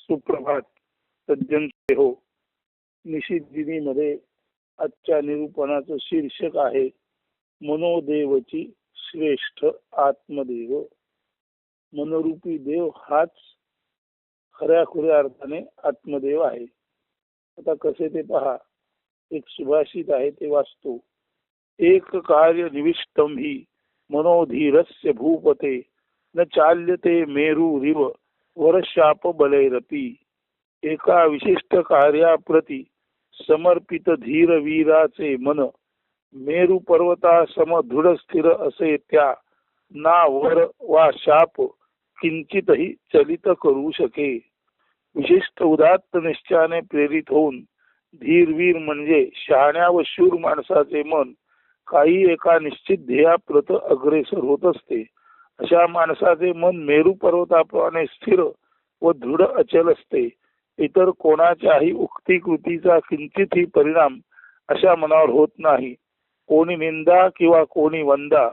सुप्रभात सज्जन हो. निशिदिनी मध्ये आजच्या निरूपणाचं शीर्षक आहे मनोदेवची श्रेष्ठ आत्मदेव. मनोरूपी देव हाच खऱ्या खुऱ्या अर्थाने आत्मदेव आहे. आता कसे ते पहा. एक सुभाषित आहे ते वाचतो. एक कार्य निविष्टम ही मनोधीरस्य भूपते न चाल्यते मेरुरिव वरशाप बलैरपी. एका विशिष्ट कार्याप्रती समर्पित धीर वीराचे मन मेरू पर्वता सम दृढ स्थिर असे त्या ना वर वा शाप किंचितही चलित करू शके. विशिष्ट उदात्त निश्चयाने प्रेरित होऊन धीरवीर म्हणजे शहाण्या व शूर माणसाचे मन काही एका निश्चित ध्येयाप्रत अग्रेसर होत असते. अशा माणसाचे मन मेरू पर्वताप्रमाणे स्थिर व दृढ अचल असते. इतर कोणाच्याही उक्ती कृतीचा किंचितही परिणाम अशा मनावर होत नाही. कोणी निंदा किंवा कोणी वंदा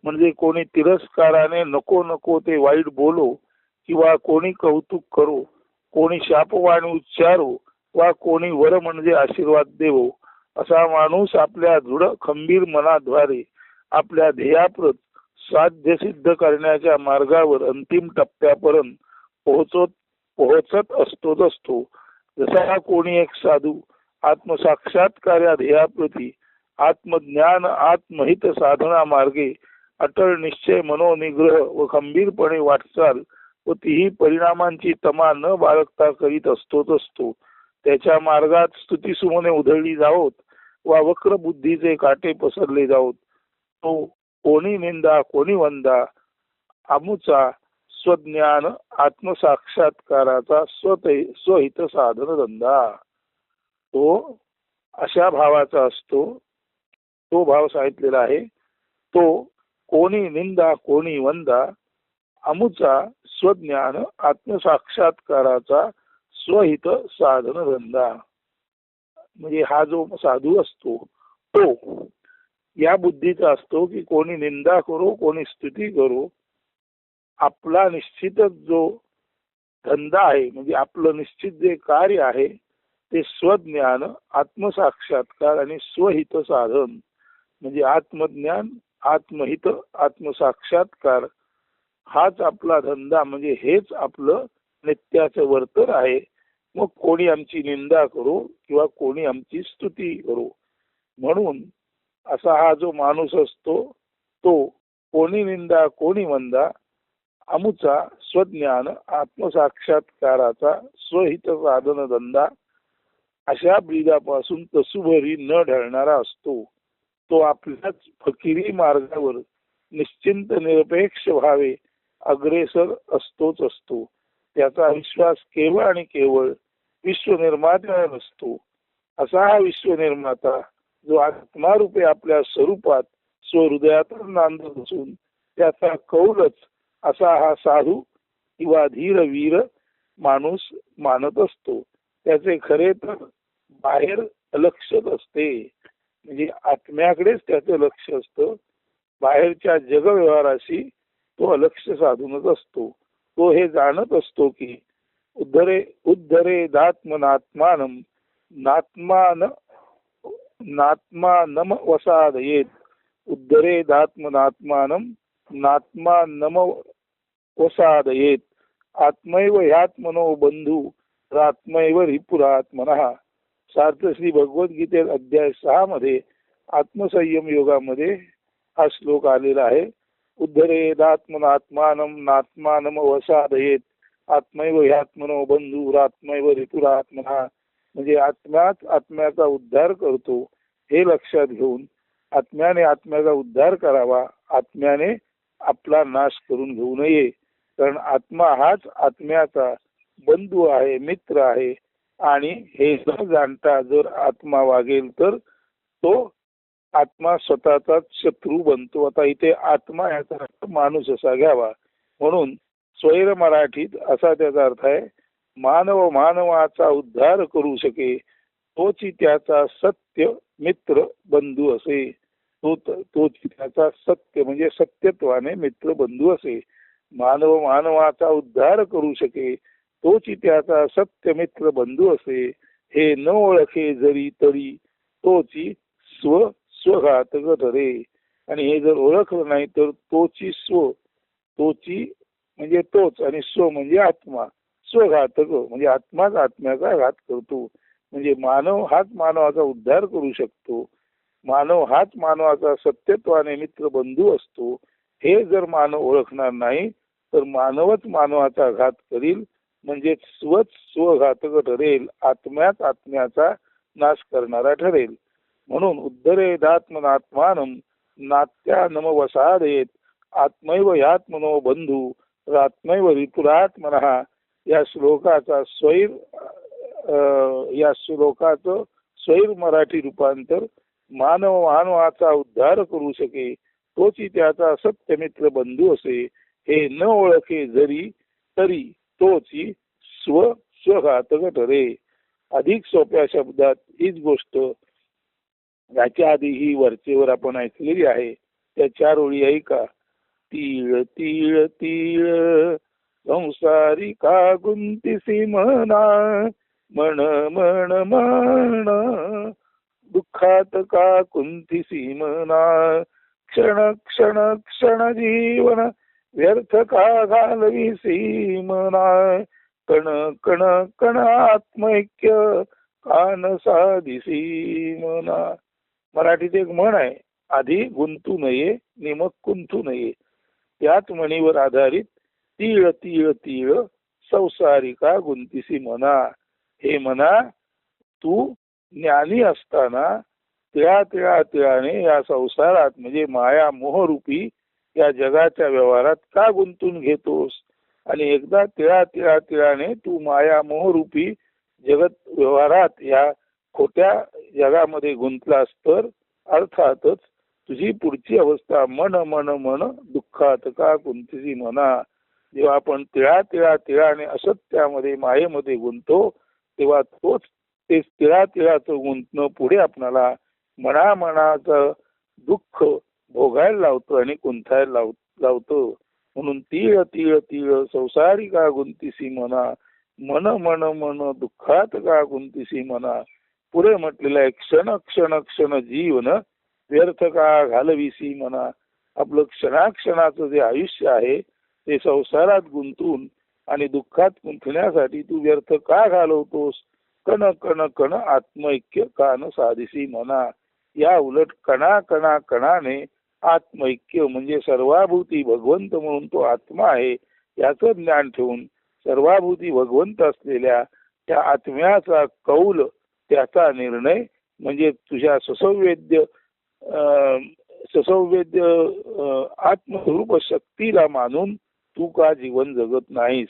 म्हणजे कोणी तिरस्काराने नको नको ते वाईट बोलो किंवा कोणी कौतुक करो, कोणी शापवाणी उच्चारो वा कोणी वर म्हणजे आशीर्वाद देवो, असा माणूस आपल्या दृढ खंबीर मनाद्वारे आपल्या ध्येयाप्रत साध्य सिद्ध करण्याच्या मार्गावर अंतिम टप्प्यापर्यंत पोहोचत असतो. जसा कोणी एक साधू आत्मसाक्षात्कार या ध्येयाप्रती आत्मज्ञान आत्महित साधना मार्गे अटळ निश्चय मनोनिग्रह व खंबीरपणे वाटचाल व तीही परिणामांची तमा न बाळगता करीत असतो. त्याच्या मार्गात स्तुतीसुमने उधळली जावोत वा वक्र बुद्धीचे काटे पसरले जावोत. तो कोणी निंदा कोणी वंदा आमुचा स्वज्ञान आत्मसाक्षात्काराचा स्वहित साधन धंदा तो अशा भावाचा असतो. तो भाव सांगितलेला आहे. तो कोणी निंदा कोणी वंदा अमुचा स्वज्ञान आत्मसाक्षात्काराचा स्वहित साधन धंदा. म्हणजे हा जो साधू असतो तो या बुद्धीचा असतो की कोणी निंदा करो कोणी स्तुती करो, आपला निश्चितच जो धंदा आहे म्हणजे आपलं निश्चित जे कार्य आहे ते स्वज्ञान आत्मसाक्षात्कार आणि स्वहित साधन म्हणजे आत्मज्ञान आत्महित आत्मसाक्षात्कार हाच आपला धंदा म्हणजे हेच आपलं नित्याचं वर्तन आहे. मग कोणी आमची निंदा करो किंवा कोणी आमची स्तुती करो. म्हणून असा हा जो माणूस असतो तो कोणी निंदा कोणी वंदा अमुचा स्वज्ञान आत्मसाक्षात्काराचा स्वहित साधन धंदा अशा ब्रीदापासून तसूभरी न ढळणारा असतो. तो आपल्याच फकिरी मार्गावर निश्चिंत निरपेक्ष भावे अग्रेसर असतो. त्याचा विश्वास केवळ आणि केवळ विश्वनिर्मात्यावर असतो. असा हा विश्वनिर्माता जो आत्मारूपे आपल्या स्वरूपात स्वहृदयात नांदत असून त्याचा कौलच असा हा साधू किंवा धीर वीर माणूस मानत असतो. त्याचे खरे तर बाहेर लक्षच असते म्हणजे आत्म्याकडेच त्याचं लक्ष असतं. बाहेरच्या जगव्यवहाराशी तो अलक्ष साधूनच असतो. तो हे जाणत असतो की उद्धरे दात्मनात्मानम नात्मानम वसादयेत. उद्धरे दात्मनात्मानम नात्मानम वसादयेत. आत्मैव ह्यात्मनो बंधू रात्मैव रिपुरात्मनः. सार्थ श्री भगवद्गीतेत अध्याय 6 मध्ये आत्मसंयम योगामध्ये हा श्लोक आलेला आहे. उद्धरेदात्मनात्मानं नात्मानम वसादयेत आत्मैव ह्यात्मनो बंधू रात्मैव रिपुरात्मनः. म्हणजे आत्म्याच आत्म्याचा उद्धार करतो हे लक्षात घेऊन आत्म्याने आत्म्याचा उद्धार करावा. आत्म्याने आपला नाश करून घेऊ नये. कारण आत्मा हाच आत्म्याचा बंधू आहे मित्र आहे. आणि हे न जाणता जर आत्मा वागेल तर तो आत्मा स्वतःचाच शत्रू बनतो. आता इथे आत्मा याचा अर्थ माणूस असा घ्यावा. म्हणून स्वैर मराठीत असा त्याचा अर्थ आहे मानव मानवाचा उद्धार करू शके तोची त्याचा सत्य मित्र बंधू असे. तोची त्याचा सत्य म्हणजे सत्यत्वाने मित्र बंधू असे. मानव मानवाचा उद्धार करू शके तोची त्याचा सत्यमित्र बंधू असे. हे न ओळखे जरी तरी तोची स्वघातक ठरे. आणि हे जर ओळखलं नाही तर तोची तोची म्हणजे तोच आणि स्व म्हणजे आत्मा. स्वघातक म्हणजे आत्माच आत्म्याचा घात करतो. म्हणजे मानव हाच मानवाचा उद्धार करू शकतो. मानव हाच मानवाचा सत्यत्वाने मित्र बंधू असतो. हे जर मानव ओळखणार नाही तर मानवच मानवाचा घात करील. म्हणजे स्वच स्वघातक ठरेल. आत्म्याच आत्म्याचा नाश करणारा ठरेल. म्हणून उद्धरेदात्मनात्मानं नात्या नम वसादेत आत्मैव ह्यात्मनो बंधू आत्मैव रिपुरात्मनः. या श्लोकाचा स्वैर मराठी रूपांतर मानव मानवाचा उद्धार करू शके तोची त्याचा सत्यमित्र बंधू असे. हे न ओळखे जरी तरी तोची स्वघातक ठरे. अधिक सोप्या शब्दात हीच गोष्ट याच्या आधी ही वरचेवर आपण ऐकलेली आहे. त्या 4 ओळी ऐका. तीळ तीळ तीळ संसारिका गुंतीसी मना मन मन मन दुःखात का कुंतीसी मना क्षण क्षण क्षण जीवन व्यर्थ का घालविसी मना कण कण कण आत्मैक्य कान साधिसी मना. मराठीत एक म्हण आहे, आधी गुंतू नये नि मग कुंतू नये. त्याच म्हणीवर आधारित तीळ तीळ तीळ संसारिका गुंतीसी मना. हे मना, तू ज्ञानी असताना तिळा तिळा तिळाने या संसारात म्हणजे माया मोहरूपी या जगाच्या व्यवहारात का गुंतून घेतोस. आणि एकदा तिळा तिळा तिळाने तू माया मोहरूपी जगत व्यवहारात या खोट्या जगामध्ये गुंतलास तर अर्थातच तुझी पुढची अवस्था मन मन मन दुःखात का कुंतीसी मना. जेव्हा आपण तिळा तिळा तिळाने असत्यामध्ये मायेमध्ये गुंतो तेव्हा तोच ते तिळा तिळाचं गुंतणं पुढे आपणाला मनाचं दुःख भोगायला लावतं आणि कुंथायला लावतं. म्हणून तीळ तीळ तीळ संसारिका गुंतीसी मना मन मन मन दुःखात का कुंतीसी मना. पुढे म्हटलेलं आहे क्षण क्षण क्षण जीवन व्यर्थ का घालविसी मना. आपलं क्षणाक्षणाचं जे आयुष्य आहे ते संसारात गुंतून आणि दुःखात गुंतण्यासाठी तू व्यर्थ का घालवतोस. कण कण कण आत्मैक्य कान साधिसी मना. या उलट कणा कणा कणाने आत्मैक्य म्हणजे सर्वाभूती भगवंत म्हणून तो आत्मा आहे याचं ज्ञान ठेवून सर्वाभूती भगवंत असलेल्या त्या आत्म्याचा कौल त्याचा निर्णय म्हणजे तुझ्या सुसंवेद्य आत्मस्वरूप शक्तीला मानून तू का जीवन जगत नाहीस.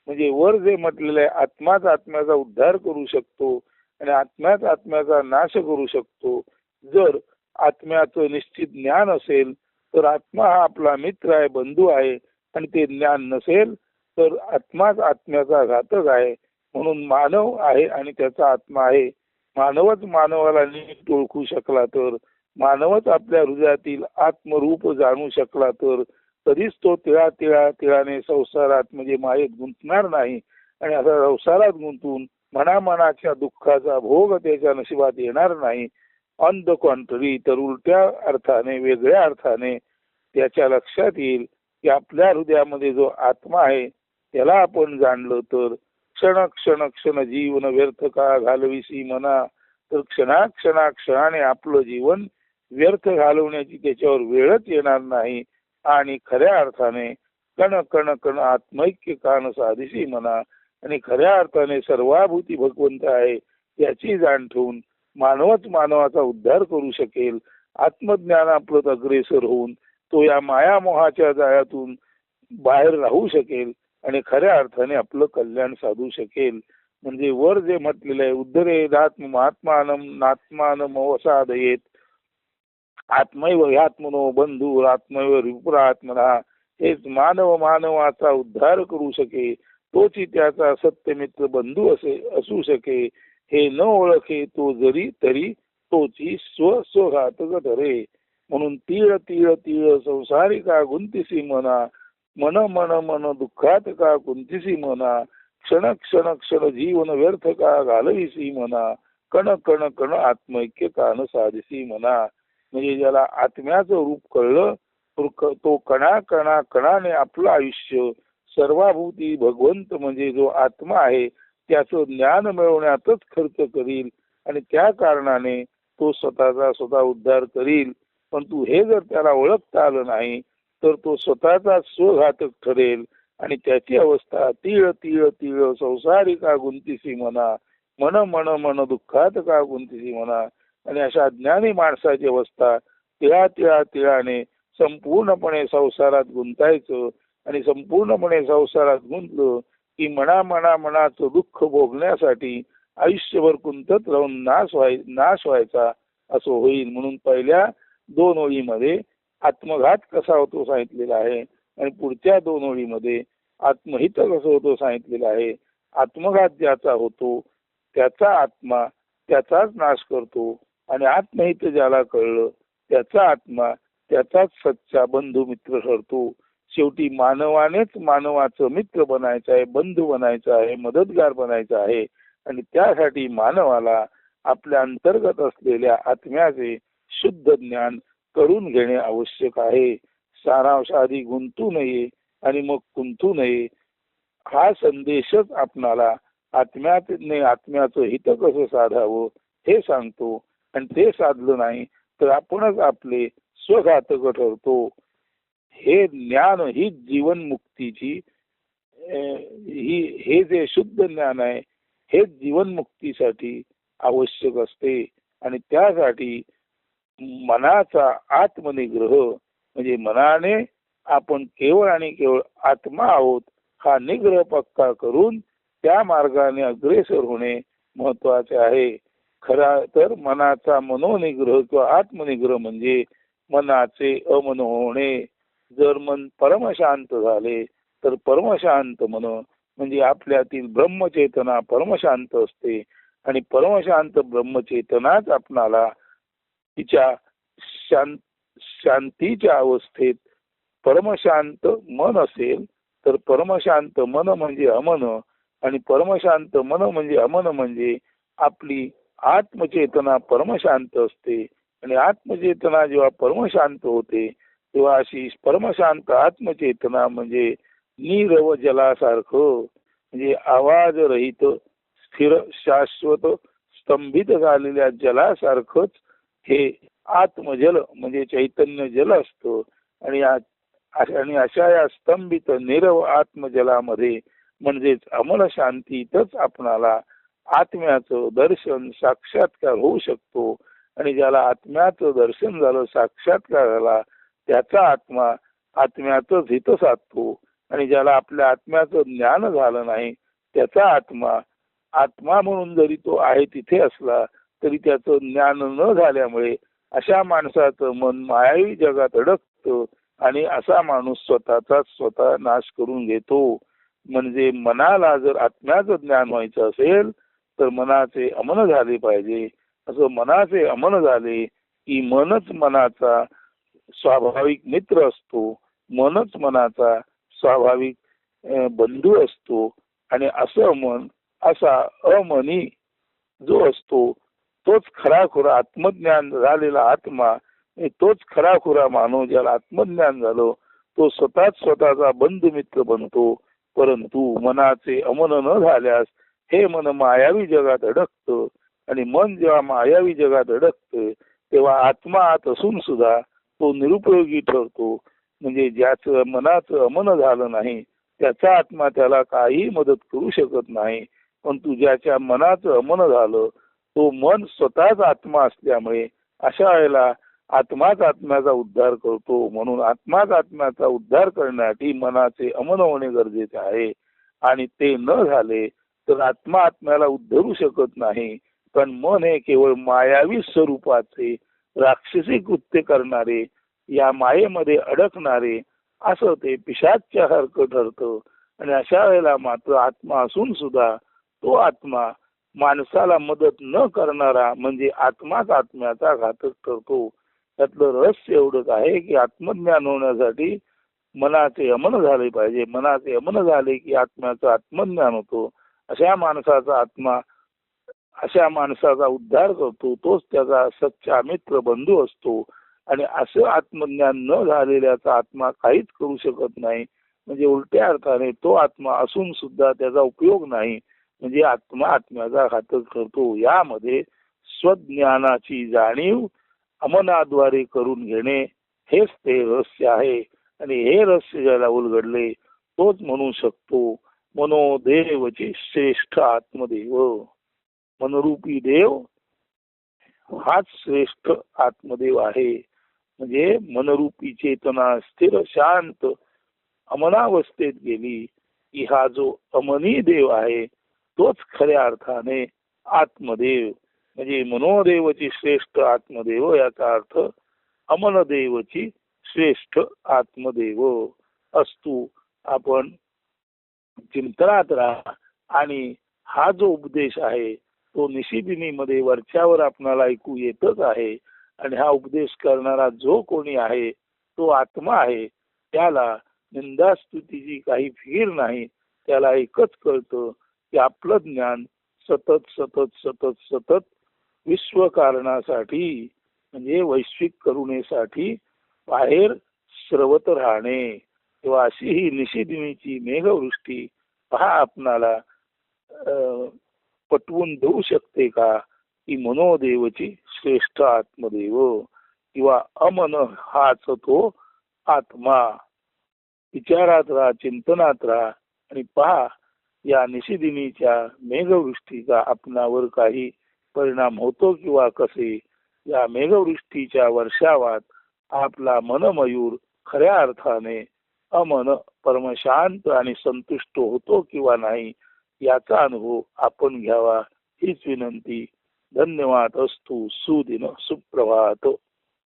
म्हणजे वर जे म्हटलेलं आहे आत्माच आत्म्याचा उद्धार करू शकतो आणि आत्म्याच आत्म्याचा नाश करू शकतो. जर आत्म्याचं निश्चित ज्ञान असेल तर आत्मा हा आपला मित्र आहे, बंधू आहे. आणि ते ज्ञान नसेल तर आत्माच आत्म्याचा घातक आहे. म्हणून मानव आहे आणि त्याचा आत्मा आहे. मानवच मानवाला नीट ओळखू शकला तर, मानवच आपल्या हृदयातील आत्मरूप जाणू शकला तर कधीच तो तिळा तिळा तिळाने संसारात म्हणजे मायेत गुंतणार नाही. आणि असा संसारात गुंतून मनामनाच्या दुःखाचा भोग त्याच्या नशिबात येणार नाही. ऑन द कॉन्ट्ररी, तर उलट्या अर्थाने वेगळ्या अर्थाने त्याच्या लक्षात येईल की आपल्या हृदयामध्ये जो आत्मा आहे त्याला आपण जाणलं तर क्षण क्षण क्षण जीवन व्यर्थ का घालविसी मना. तर क्षणाने आपलं जीवन व्यर्थ घालवण्याची त्याच्यावर वेळच येणार नाही. आणि खऱ्या अर्थाने कण कण कण आत्मैक्य कान साधिसी मना. आणि खऱ्या अर्थाने सर्वाभूती भगवंत आहे याची जाण ठेवून मानवच मानवाचा उद्धार करू शकेल. आत्मज्ञानाप्रत अग्रेसर होऊन तो या मायामोहाच्या जाळ्यातून बाहेर राहू शकेल आणि खऱ्या अर्थाने आपलं कल्याण साधू शकेल. म्हणजे वर जे म्हटलेलं आहे उद्धरेदात्म आत्मानम नात्मानम वसादयेत आत्मैव ह्यात्मनो बंधू आत्मैव रिपुरात्मना. हेच मानव मानवाचा उद्धार करू शके तोची त्याचा सत्यमित्र बंधू असू शके. हे न ओळखे तो जरी तरी तोची स्वघातक ठरे. म्हणून तीळ तीळ तीळ संसारिका गुंतीसी मना मन मन मन दुःखात का कुंतीसी मना. क्षण क्षण क्षण जीवन व्यर्थ का घालविसी म्हणा, कण कण कण आत्मैक्य कान साधिसी म्हणा. म्हणजे ज्याला आत्म्याचं रूप कळलं तो कणा कणा कणाने आपलं आयुष्य सर्वाभूती भगवंत म्हणजे जो आत्मा आहे त्याचं ज्ञान मिळवण्यातच खर्च करील आणि त्या कारणाने तो स्वतःचा स्वतः उद्धार करील. परंतु हे जर त्याला ओळखता आलं नाही तर तो स्वतःचा स्वघातक ठरेल आणि त्याची अवस्था तीळ तीळ तीळ संसारिका गुंतीसी म्हणा, मन मन मन दुःखात का गुंतीसी म्हणा. आणि अशा ज्ञानी माणसाची अवस्था तिळा तिळा तिळाने संपूर्णपणे संसारात गुंतायचं आणि संपूर्णपणे संसारात गुंतलं की मनाचं दुःख भोगण्यासाठी आयुष्यभर कुंतत राहून नाश व्हायचा असं होईल. म्हणून पहिल्या 2 ओळीमध्ये आत्मघात कसा होतो सांगितलेला आहे आणि पुढच्या 2 ओळीमध्ये आत्महित कसं होतो सांगितलेलं आहे. आत्मघात ज्याचा होतो त्याचा आत्मा त्याचाच नाश करतो आणि आत्महित ज्याला कळलं त्याचा आत्मा त्याचाच सच्चा बंधू मित्र ठरतो. शेवटी मानवानेच मानवाचं मित्र बनायचं आहे, बंधू बनायचं आहे, मदतगार बनायचं आहे आणि त्यासाठी मानवाला आपल्या अंतर्गत असलेल्या आत्म्याचे शुद्ध ज्ञान करून घेणे आवश्यक आहे. सारांश आधी गुंतू नये आणि मग कुंतू नये हा संदेशच आपणाला आत्म्याचं हित कसं साधावं हे सांगतो. आणि ते साधलं नाही तर आपणच आपले स्वघातक ठरतो. हे ज्ञान ही जीवन मुक्तीची हे जे शुद्ध ज्ञान आहे हे जीवन मुक्तीसाठी आवश्यक असते. आणि त्यासाठी मनाचा आत्मनिग्रह म्हणजे मनाने आपण केवळ आणि केवळ आत्मा आहोत हा निग्रह पक्का करून त्या मार्गाने अग्रेसर होणे महत्वाचे आहे. खरा तर मनाचा मनोनिग्रह किंवा आत्मनिग्रह म्हणजे मनाचे अमन होणे. जर मन परमशांत झाले तर परमशांत मन म्हणजे आपल्यातील ब्रह्मचेतना परमशांत असते आणि परमशांत ब्रह्मचेतनाच आपणाला तिच्या शांतीच्या अवस्थेत परमशांत मन असेल तर परमशांत मन म्हणजे अमन आणि परमशांत मन म्हणजे अमन म्हणजे आपली आत्मचेतना परमशांत असते आणि आत्मचेतना जेव्हा परमशांत होते तेव्हा अशी परमशांत आत्मचेतना म्हणजे नीरव जलासारखं म्हणजे आवाज रहित स्थिर शाश्वत स्तंभित झालेल्या जलासारखंच हे आत्मजल म्हणजे चैतन्य जल असतं. आणि अशा या स्तंभित नीरव आत्मजलामध्ये म्हणजेच अमल शांतीतच आपणाला आत्म्याचं दर्शन साक्षात्कार होऊ शकतो. आणि ज्याला आत्म्याचं दर्शन झालं साक्षात्कार झाला त्याचा आत्मा आत्म्याचं हित साधतो आणि ज्याला आपल्या आत्म्याचं ज्ञान झालं नाही त्याचा आत्मा म्हणून जरी तो आहे तिथे असला तरी त्याचं ज्ञान न झाल्यामुळे अशा माणसाचं मन मायावी जगात अडकतं आणि असा माणूस स्वतःचाच स्वतः नाश करून घेतो. म्हणजे मनाला जर आत्म्याचं ज्ञान व्हायचं असेल तर मनाचे अमन झाले पाहिजे. असं मनाचे अमन झाले की मनच मनाचा स्वाभाविक मित्र असतो, मनच मनाचा स्वाभाविक बंधू असतो. आणि असं मन असा अमनी जो असतो तोच खराखुरा आत्मज्ञान झालेला आत्मा तोच खराखुरा मानव ज्याला आत्मज्ञान झालं तो स्वतःचा बंधू मित्र बनतो. परंतु मनाचे अमन न झाल्यास हे मन मायावी जगात अडकतं आणि मन जेव्हा मायावी जगात अडकतं तेव्हा आत्मा आत असून सुद्धा तो निरुपयोगी ठरतो. म्हणजे ज्याचं मनाचं अमन झालं नाही त्याचा आत्मा त्याला काही मदत करू शकत नाही. परंतु ज्याच्या मनाचं अमन झालं तो मन स्वतःच आत्मा असल्यामुळे अशा वेळेला आत्माच आत्म्याचा उद्धार करतो. म्हणून आत्माच आत्म्याचा उद्धार करण्यासाठी मनाचे अमन होणे गरजेचे आहे. आणि ते न झाले तर आत्मा आत्म्याला उद्धरू शकत नाही. कारण मन हे केवळ मायावी स्वरूपाचे राक्षसी कृत्य करणारे या मायेमध्ये अडकणारे असं ते पिशाच्यासारखं ठरतं. आणि अशा वेळेला मात्र आत्मा असून सुद्धा तो आत्मा माणसाला मदत न करणारा म्हणजे आत्माच आत्म्याचा घातक ठरतो. त्यातलं रहस्य एवढंच आहे की आत्मज्ञान होण्यासाठी मनाचे अमन झाले पाहिजे. मनाचे अमन झाले की आत्म्याचं आत्मज्ञान होतो. अशा माणसाचा आत्मा अशा माणसाचा उद्धार करतो. तोच त्याचा सच्चा मित्र बंधू असतो. आणि असं आत्मज्ञान न झालेल्याचा आत्मा काहीच करू शकत नाही. म्हणजे उलट्या अर्थाने तो आत्मा असून सुद्धा त्याचा उपयोग नाही. म्हणजे आत्मा आत्म्याचा घातक करतो. यामध्ये स्वज्ञानाची जाणीव अमनाद्वारे करून घेणे हेच ते रहस्य आहे. आणि हे रहस्य ज्याला उलगडले तोच म्हणू शकतो मनोदेवची श्रेष्ठ आत्मदेव. मनरूपी देव हाच श्रेष्ठ आत्मदेव आहे. म्हणजे मनरूपी चेतना स्थिर शांत अमनावस्थेत गेली की हा जो अमनी देव आहे तोच खऱ्या अर्थाने आत्मदेव. म्हणजे मनोदेवची श्रेष्ठ आत्मदेव याचा अर्थ अमनदेवची श्रेष्ठ आत्मदेव असतो. आपण चिंतनात राहा. आणि हा जो उपदेश आहे तो निशिदिनीमध्ये वरच्यावर आपणाला ऐकू येतच आहे. आणि हा उपदेश करणारा जो कोणी आहे तो आत्मा आहे. त्याला निंदास्तुतीची काही फिकीर नाही. त्याला एकच कळतं की आपलं ज्ञान सतत सतत सतत सतत विश्वकारणासाठी म्हणजे वैश्विक करुणेसाठी बाहेर स्रवत राहणे. तेव्हा अशी ही निशिदिनीची मेघवृष्टी पहा आपणाला पटवून देऊ शकते का की मनोदेवची श्रेष्ठ आत्मदेव किंवा अमन हाच तो आत्मा. विचारात राहा, चिंतनात राहा आणि पहा या निशिदिनीच्या मेघवृष्टीचा आपणावर काही परिणाम होतो किंवा कसे. या मेघवृष्टीच्या वर्षावात आपला मनमयूर खऱ्या अर्थाने अमन परमशांत आणि संतुष्ट होतो किंवा नाही याचा अनुभव आपण घ्यावा हीच विनंती. धन्यवाद. अस्तु. सुदिन सुप्रभात.